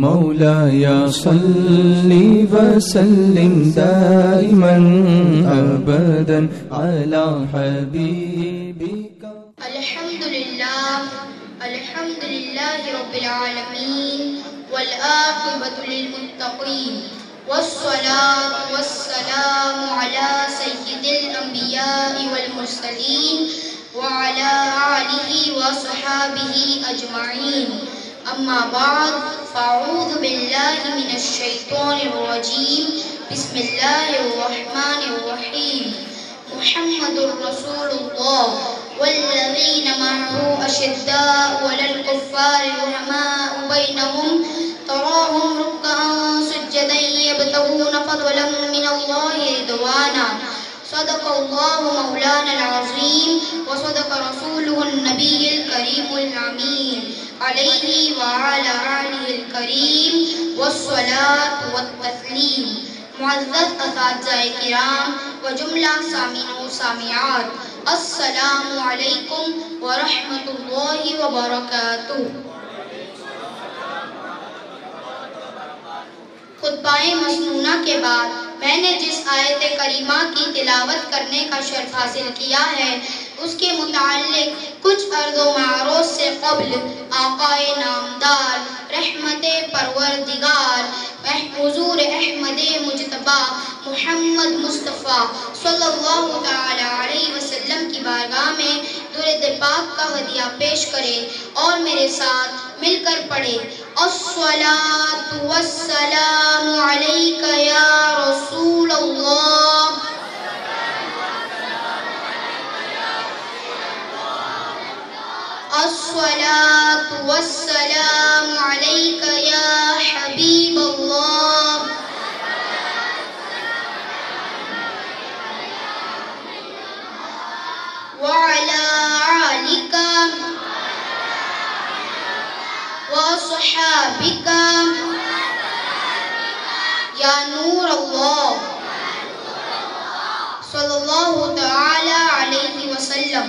مولاي صل وسلم دائما أبدا على حبيبك. الحمد لله رب العالمين والعاقبة للمتقين والصلاة والسلام على سيد الأنبياء والمرسلين وعلى آله وصحابه أجمعين. أما بعد فأعوذ بالله من الشيطان الرجيم. بسم الله الرحمن الرحيم. محمد رسول الله والذين معه أشداء على الكفار رحماء بينهم تراهم ركعا سجدا يبتغون فضلا من الله رضوانا. صدق الله مولانا العظيم وصدق رسوله النبي الكريم الأمين عليه وعلى آله الكريم والصلاة والتسليم. معزز اساتذہ کرام و جملہ سامعین و سامعات، السلام علیکم ورحمۃ اللہ وبرکاتہ. خطبہ مسنونہ کے بعد میں نے جس آیت کریمہ کی تلاوت کرنے کا شرف حاصل کیا ہے اس کے متعلق کچھ عرض و معروض سے قبل آقائے نامدار رحمت پروردگار حضور احمد مجتبی محمد مصطفیٰ صلی اللہ تعالی علیہ وسلم کی بارگاہ میں درود پاک کا ہدیہ پیش کرے اور میرے ساتھ مل کر پڑھے. الصلاۃ والسلام علیک یا رسول اللہ. الصلاۃ والسلام علیک یا حبیب اللہ. وعلی آلک وصحابک یا نور اللہ صلی اللہ تعالی علیہ وسلم.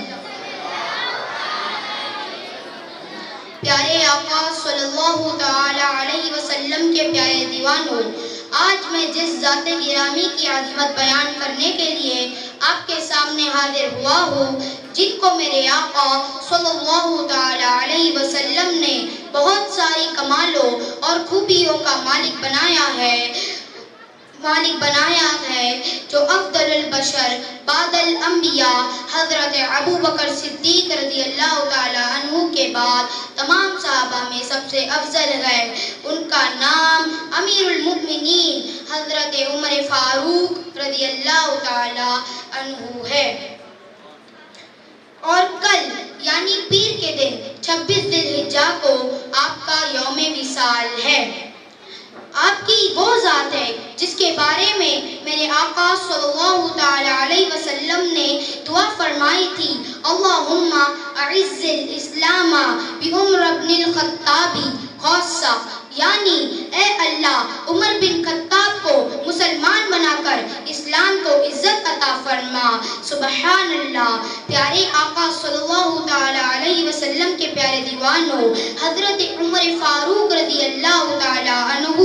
پیارے آقا صلی اللہ تعالی علیہ وسلم کے پیارے دیوانوں، آج میں جس ذات گرامی کی عظمت بیان کرنے کے لیے آپ کے سامنے حاضر ہوا ہوں، جن کو میرے آقا صلی اللہ تعالی علیہ وسلم نے بہت ساری کمالوں اور خوبیوں کا مالک بنایا ہے، جو افضل البشر بعد الانبیاء حضرت ابوبکر صدیق رضی اللہ تعالی عنہ کے بعد تمام صحابہ میں سب سے افضل ہے. ان کا نام امیر المؤمنین حضرت عمر فاروق رضی اللہ تعالی عنہ ہے. اور کل یعنی پیر کے دن 26 ذی الحجہ کو آپ کا یوم وصال ہے. آپ کی وہ ذات ہے جس کے بارے میں میرے آقا صلی اللہ تعالی علیہ وسلم نے دعا فرمائی تھی، اللہم اعز الاسلام بعمر بن الخطاب خاصہ، یعنی اے اللہ عمر بن خطاب کو مسلمان بنا کر اسلام کو عزت عطا فرما. سبحان اللہ. پیارے آقا صلی اللہ تعالی علیہ وسلم کے پیارے دیوانوں، حضرت عمر فاروق رضی اللہ تعالی عنہ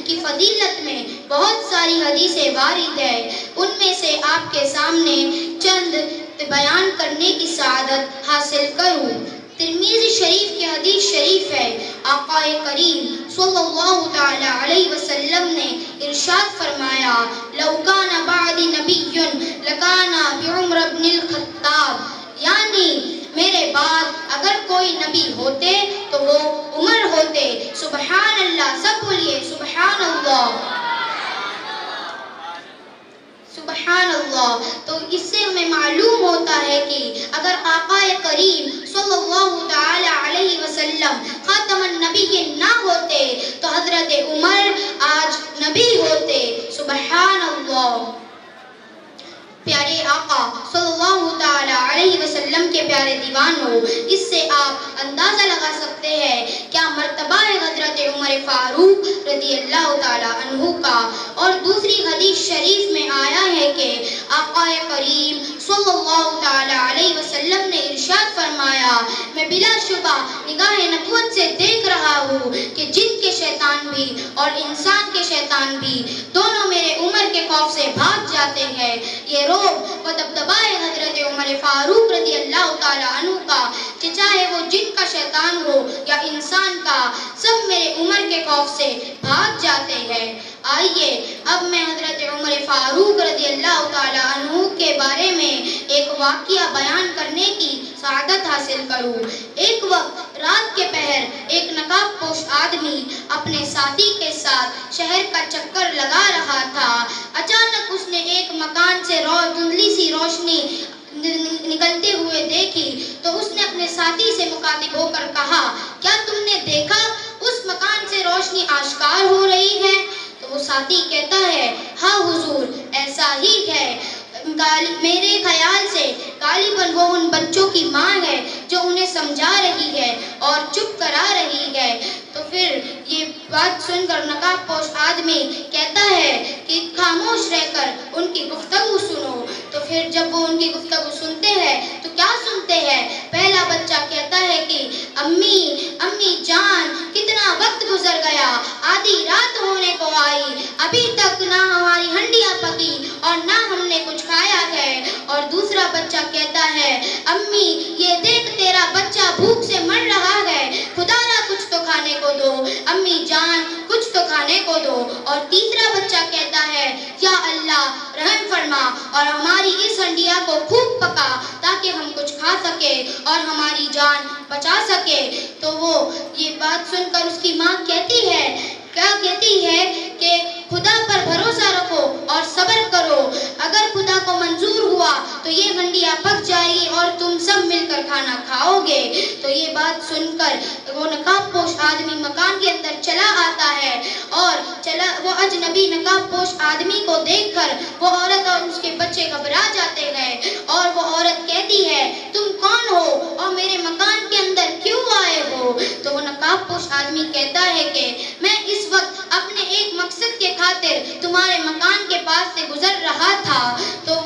کی فضیلت میں بہت ساری حدیثیں وارد ہیں. ان میں سے آپ کے سامنے چند بیان کرنے کی سعادت حاصل کروں. ترمذی شریف کی حدیث شریف ہے، آقا کریم صلی اللہ تعالی علیہ وسلم نے ارشاد فرمایا، لو کان بعدی نبی لکان بعمر بن الخطاب، یعنی میرے بعد اگر کوئی نبی ہوتے تو وہ عمر ہوتے. سبحان اللہ. سب بولیے سبحان اللہ. سبحان اللہ. تو اس سے ہمیں معلوم ہوتا ہے کہ اگر آقا کریم صلی اللہ تعالی علیہ وسلم خاتم النبی نہ ہوتے تو حضرت عمر آج نبی ہوتے. سبحان اللہ. پیارے آقا صلی اللہ تعالی علیہ وسلم کے پیارے دیوانوں، اس سے آپ اندازہ لگا سکتے ہیں کیا مرتبہ ہے حضرت عمر فاروق رضی اللہ تعالی عنہ کا۔ اور دوسری حدیث شریف میں آیا ہے کہ آقا کریم صلی اللہ تعالی علیہ وسلم نے ارشاد فرمایا، میں بلا شبہ نگاہ نبوت سے دیکھ رہا ہوں کہ جن کے شیطان بھی اور انسان کے شیطان بھی دونوں میرے عمر کے خوف سے بھاگ جاتے ہیں۔ یہ رعب و دبدبائے حضرت عمر فاروق رضی اللہ تعالی عنہ کا، کہ چاہے وہ جن کا شیطان ہو یا انسان کا، سب میرے عمر کے خوف سے بھاگ جاتے ہیں۔ آئیے اب میں حضرت عمر فاروق رضی اللہ تعالی عنہ کے بارے میں ایک واقعہ بیان کرنے کی سعادت حاصل کروں۔ ایک وقت رات کے پہر ایک نقاب پوش آدمی اپنے ساتھی کے ساتھ شہر کا چکر لگا رہا تھا۔ اچانک اس نے ایک مکان سے دھندلی سی روشنی نکلتے ہوئے دیکھی تو اس نے اپنے ساتھی سے مخاطب ہو کر کہا، کیا تم نے دیکھا اس مکان سے روشنی آشکار ہو رہی ہے؟ تو وہ ساتھی کہتا ہے، ہاں حضور ایسا ہی ہے، میرے خیال سے غالباً وہ ان بچوں کی ماں ہے جو انہیں سمجھا رہی ہے اور چپ کرا رہی ہے۔ تو پھر یہ بات سن کر نقاب پوش آدمی کہتا ہے کہ خاموش رہ کر ان کی گفتگو سنو۔ تو پھر جب وہ ان کی گفتگو سنتے ہیں تو کیا سنتے ہیں؟ پہلا بچہ کہتا ہے کہ امی جان کتنا وقت گزر گیا، آدھی رات ہونے کو آئی، ابھی تک نہ ہماری ہنڈیاں پکی اور نہ ہم نے کچھ کھایا ہے۔ اور دوسرا بچہ کہتا ہے، امی یہ دیکھ تیرا بچہ بھوک سے مر رہا ہے، خدا را کچھ تو کھانے کو دو، امی جان کچھ تو کھانے کو دو۔ اور تیسرا بچہ کہتا ہے، یا اللہ رحم فرما اور ہماری اس ہنڈیا کو خوب پکا تاکہ ہم کچھ کھا سکے اور ہماری جان بچا سکے۔ تو وہ یہ بات سن کر اس کی ماں کہتی ہے، کیا کہتی ہے کہ خدا پر بھروسہ رکھو اور صبر کرو، اگر خدا کو منظور ہوا تو یہ ہنڈیا پک جائے گی اور تم سب مل کر کھانا کھاؤ گے۔ تو یہ بات سن کر وہ نقاب پوش آدمی مکان کے اندر چلا آتا ہے اور وہ اجنبی نقاب پوش آدمی کو دیکھ کر وہ عورت اور اس کے بچے گھبرا جاتے ہیں اور وہ عورت کہتی ہے، تم کون ہو اور میرے مکان کے اندر کیوں آئے ہو؟ تو وہ نقاب پوش آدمی کہتا ہے کہ میں اس وقت اپنے ایک مقصد کے خاطر تمہارے مکان کے پاس سے گزر رہا تھا، تو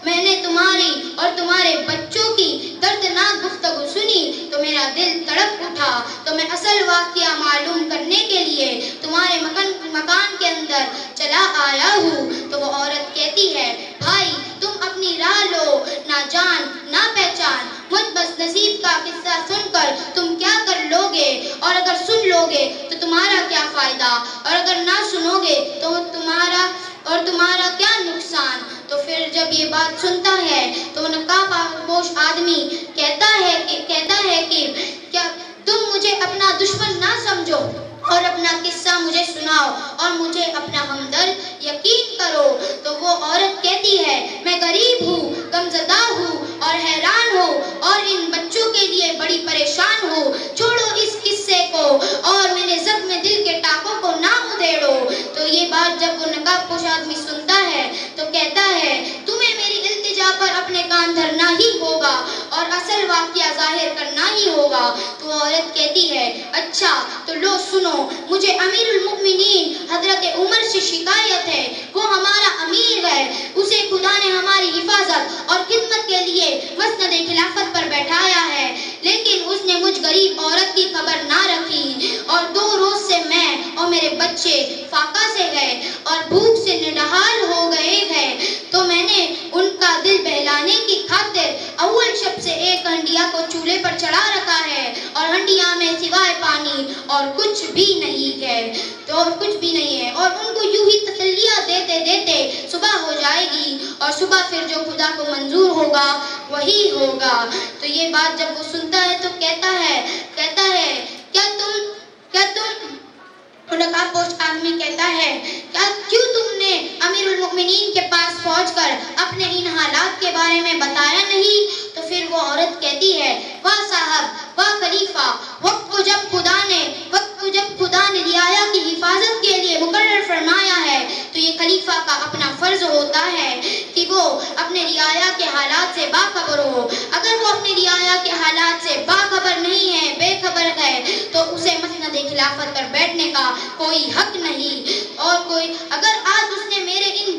میں نے تمہاری اور تمہارے بچوں کی دردناک گفتگو سنی تو میرا دل تڑپ اٹھا، تو میں اصل واقعہ معلوم کرنے کے لیے تمہارے مکان کے اندر چلا آیا ہوں۔ تو وہ عورت کہتی ہے، بھائی تم اپنی راہ لو، نہ جان نہ پہچان، مجھ بس نصیب کا قصہ سن کر تم کیا کر لو گے، اور اگر سن لو گے تو تمہارا کیا فائدہ، اور اگر نہ سنو گے تو تمہارا کیا نقصان۔ تو پھر جب یہ بات سنتا ہے تو نقاب پوش آدمی کہتا ہے کہ کیا تم مجھے اپنا دشمن نہ سمجھو اور اپنا قصہ مجھے سناؤ اور مجھے اپنا ہمدرد یقین کرو۔ تو وہ عورت کہتی ہے، میں غریب ہوں، غمزدہ ہوں اور حیران ہوں اور ان بچوں کے لیے بڑی پریشان ہوں، چھوڑو اس قصے کو اور میرے زخم دل کے ٹاکوں کو نہ ادھیڑو۔ تو یہ بات جب وہ نقاب پوش آدمی سنتا ہے تو کہتا ہے، تمہیں میری التجا پر اپنے کان دھرنا ہی ہوگا اور اصل واقعہ ظاہر کرنا ہی ہوگا۔ تو عورت کہتی ہے، اچھا تو لو سنو، مجھے امیر المؤمنین حضرت عمر سے شکایت ہے، وہ ہمارا امیر ہے، اسے خدا نے ہماری حفاظت اور خدمت کے لیے مسند خلافت پر بیٹھایا ہے، لیکن اس نے مجھ غریب عورت کی خبر نہ رکھی اور 2 روز سے میں اور میرے بچے فاقہ سے ہیں اور بھوک سے نڈھال ہو گئے ہیں۔ تو میں نے ان کا دل بہلانے کی خاطر اول شب سے ایک ہنڈیا کو چولہے پر چڑھا رکھا ہے اور ہنڈیا میں سوائے پانی اور کچھ بھی نہیں ہے اور ان کو یوں ہی تسلیاں دیتے دیتے صبح ہو جائے گی اور صبح پھر جو خدا کو منظور ہوگا وہی ہوگا۔ تو یہ بات جب وہ سنتا ہے تو کہتا ہے کیا تم نقاب پوش آدمی کہتا ہے، کیوں تم نے امیر المؤمنین کے پاس پہنچ کر اپنے ان حالات کے بارے میں بتایا نہیں؟ تو پھر وہ عورت کہتی ہے، واہ صاحب، واہ خلیفہ، وقت کو جب خدا نے رعایا کی حفاظت کے لیے مقرر فرمایا ہے تو یہ خلیفہ کا کا اپنا فرض ہوتا ہے کہ وہ اپنے رعایا کے حالات سے باخبر ہو. اگر وہ اپنے رعایا کے حالات سے باخبر نہیں ہے، بے خبر ہے، تو اسے مسند خلافت پر بیٹھنے کا کوئی حق نہیں. اور کوئی اگر آج اس نے میرے ان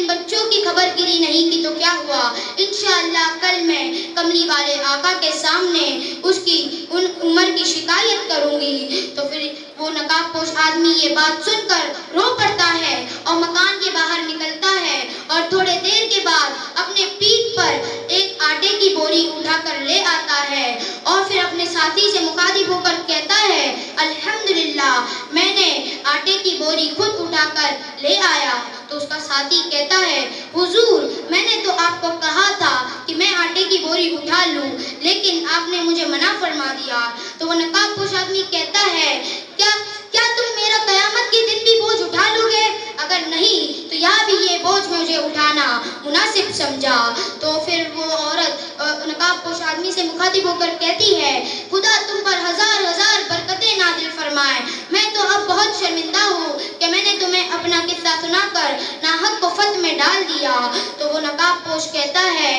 بچوں کی خبر گیری نہیں کی تو کیا ہوا؟ انشاءاللہ کل میں کملی والے آقا کے سامنے اس کی ان عمر کی شکایت کروں گی. تو پھر وہ نقاب پوش آدمی یہ بات سن کر رو پڑتا ہے اور مکان کے باہر نکلتا ہے، اور تھوڑے دیر کے بعد اپنے پیٹھ پر ایک آٹے کی بوری اٹھا کر لے آتا ہے، اور پھر اپنے ساتھی سے مخاطب ہو کر کہتا ہے الحمدللہ میں نے آٹے کی بوری خود اٹھا کر لے آیا. تو اس کا ساتھی کہتا ہے حضور میں نے تو آپ کو کہا تھا کہ میں آٹے کی بوری اٹھا لوں، لیکن آپ نے مجھے منع فرما دیا. تو وہ نقاب پوش آدمی کہتا ہے کیا تم میرا قیامت کے دن بھی بوجھ اٹھا لو گے؟ اگر نہیں تو یہاں بھی یہ بوجھ مجھے اٹھانا مناسب سمجھا. تو پھر وہ عورت نقاب پوش آدمی سے مخاطب ہو کر کہتی ہے خدا تم پر ہزار ہزار برکتیں نازل فرمائے. میں تو اب بہت شرمندہ ہوں کہ میں نے تمہیں اپنا قصہ سنا کر ناحق کو فت میں ڈال دیا. تو وہ نقاب پوش کہتا ہے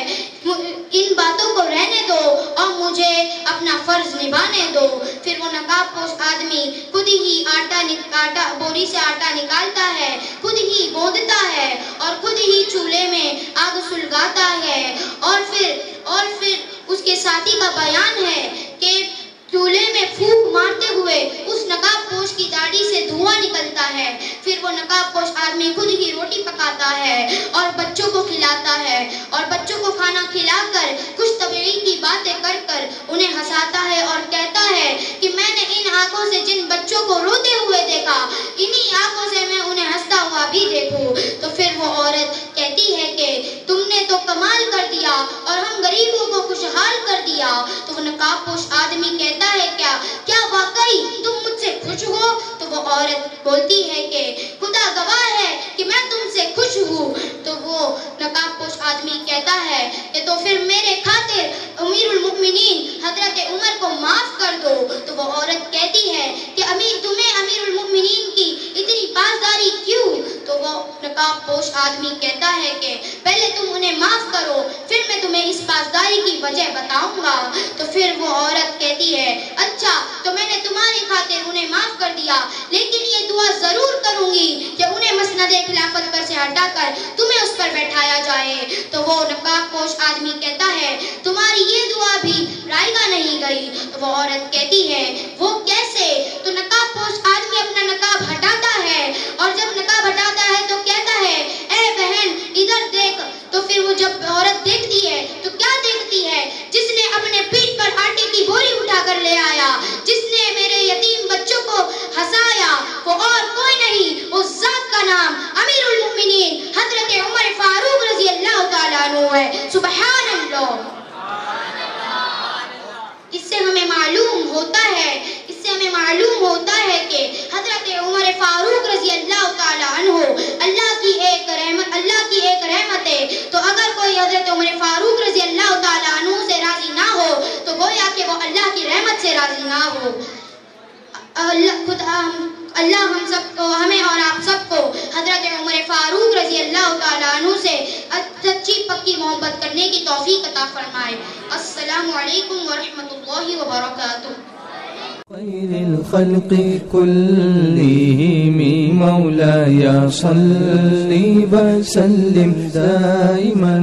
ان باتوں کو رہنے دو اور مجھے اپنا فرض نبھانے دو. پھر وہ نقاب پوش آدمی خود ہی بوری سے آٹا نکالتا ہے، خود ہی گوندتا ہے اور خود ہی چولہے میں آگ سلگاتا ہے. اور پھر اس کے ساتھی کا بیان ہے کہ چولہے میں پھونک مارتے ہوئے اس نقاب پوش کی داڑھی سے دھواں نکلتا ہے. پھر وہ نقاب پوش آدمی خود ہی روٹی پکاتا ہے اور بچوں کو کھلاتا ہے، اور بچوں کو کھانا کھلا کر کچھ طبیعی کی باتیں کر کر انہیں ہنساتا ہے اور کہتا ہے کہ میں نے ان آنکھوں سے جن بچوں کو روتے ہوئے دیکھا انہی آنکھوں سے میں انہیں ہنستا ہوا بھی دیکھوں. تو پھر وہ عورت کہتی ہے کہ تم نے تو کمال کر دیا اور ہم غریبوں کو خوشحال کر دیا. تو وہ نقاب پوش آدمی کہتا ہے کیا واقعی تم مجھ سے خوش ہو؟ تو وہ عورت بولتی ہے کہ خدا گواہ ہے کہ میں تم سے خوش ہوں. تو وہ نقاب پوش آدمی کہتا ہے کہ تو پھر میرے خاطر امیر المؤمنین حضرت عمر کو معاف کر دو. تو وہ عورت کہتی ہے کہ تمہیں امیر المؤمنین کی اتنی پاسداری کیوں؟ تو وہ نقاب پوش آدمی کہتا ہے کہ پہلے تم انہیں معاف کرو پھر میں تمہیں اس پاسداری کی وجہ بتاؤں گا. تو پھر وہ عورت کہتی ہے اچھا تو میں نے تمہاری خاطر انہیں معاف کر دیا، لیکن یہ دعا ضرور کروں گی کہ انہیں مسند خلافت پر سے ہٹا کر تمہیں اس پر بیٹھایا جائے. تو وہ نقاب پوش آدمی کہتا ہے تمہاری یہ دعا بھی رائے گا نہیں گئی. تو وہ عورت کہتی ہے وہ کیسے؟ تو نقاب پوش آدمی اپنا نقاب ہٹاتا ہے، اور جب نقاب ہٹاتا ہے تو کہتا ہے اے بہن ادھر دیکھ. تو پھر وہ جب عورت دیکھتی ہے تو کیا دیکھتی ہے؟ جس نے اپنے پیٹھ پر آٹے کی بوری اٹھا کر لے آیا، جس نے میرے یتیم بچوں کو ہنسایا، وہ اور کوئی نہیں، اس ذات کا نام امیر المؤمنین حضرت عمر فاروق رضی اللہ تعالیٰ عنہ ہے. سبحان اللہ. اس سے ہمیں معلوم ہوتا ہے کہ حضرت عمر فاروق رضی اللہ تعالیٰ عنہ اللہ کی ایک رحمت ہے. تو اگر کوئی حضرت عمر فاروق رضی اللہ تعالیٰ عنہ سے راضی نہ ہو تو گویا کہ وہ اللہ کی رحمت سے راضی نہ ہو. اللہ ہم سب کو، ہمیں اور آپ سب کو حضرت عمر فاروق رضی اللہ تعالیٰ عنہ سے سچی پکی محبت کرنے کی توفیق عطا فرمائے. السلام علیکم ورحمۃ اللہ وبرکاتہ. خير الخلق كلهم مولاي صل وسلم دائما